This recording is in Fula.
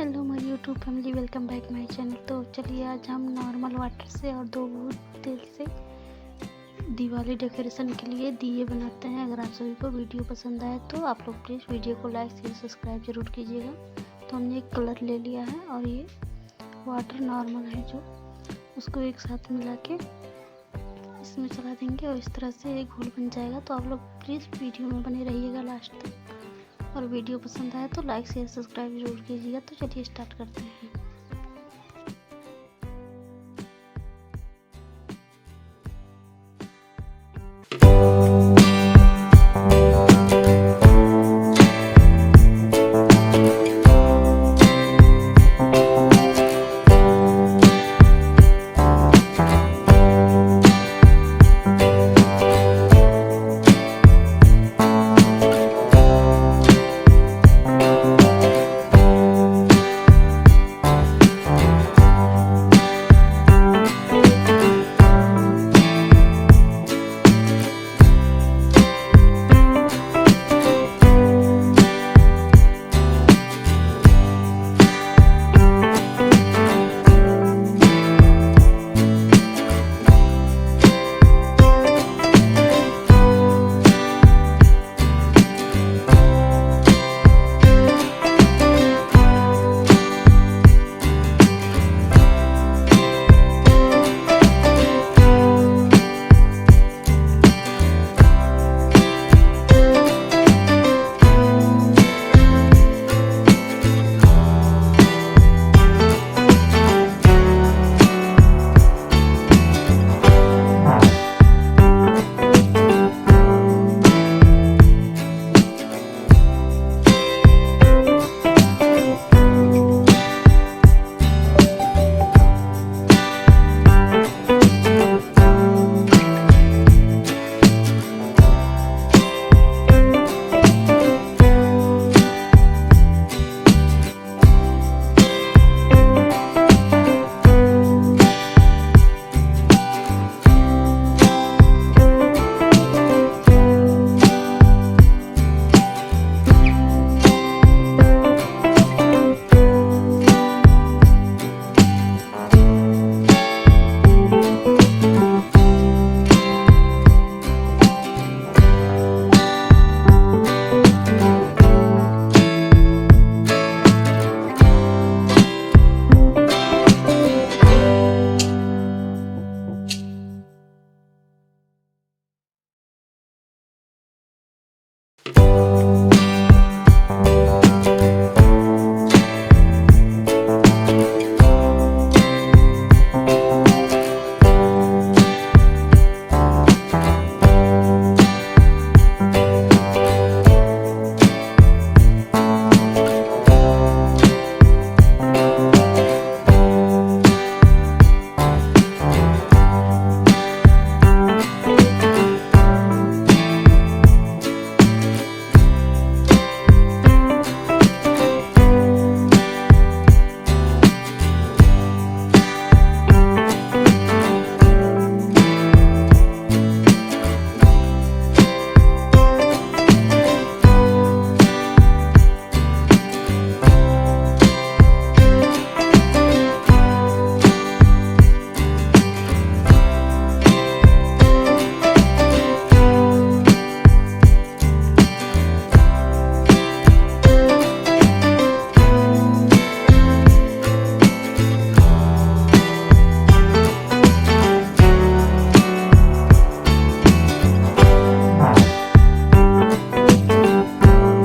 Hello my YouTube family, welcome back my channel. तो चलिए आज हम नॉर्मल वाटर से और 2 बूंद तेल से दिवाली डेकोरेशन के लिए दिए बनाते हैं। अगर आप सभी को वीडियो पसंद आए तो आप लोग प्लीज़ वीडियो को लाइक शेयर सब्सक्राइब जरूर कीजिएगा। तो हमने एक कलर ले लिया है और ये वाटर नॉर्मल है जो उसको एक साथ मिला के इसमें चला देंगे और इस तरह से एक घोल बन जाएगा। तो आप लोग प्लीज़ वीडियो में बने रहिएगा लास्ट तक, और वीडियो पसंद आए तो लाइक शेयर सब्सक्राइब जरूर कीजिएगा। तो चलिए स्टार्ट करते हैं।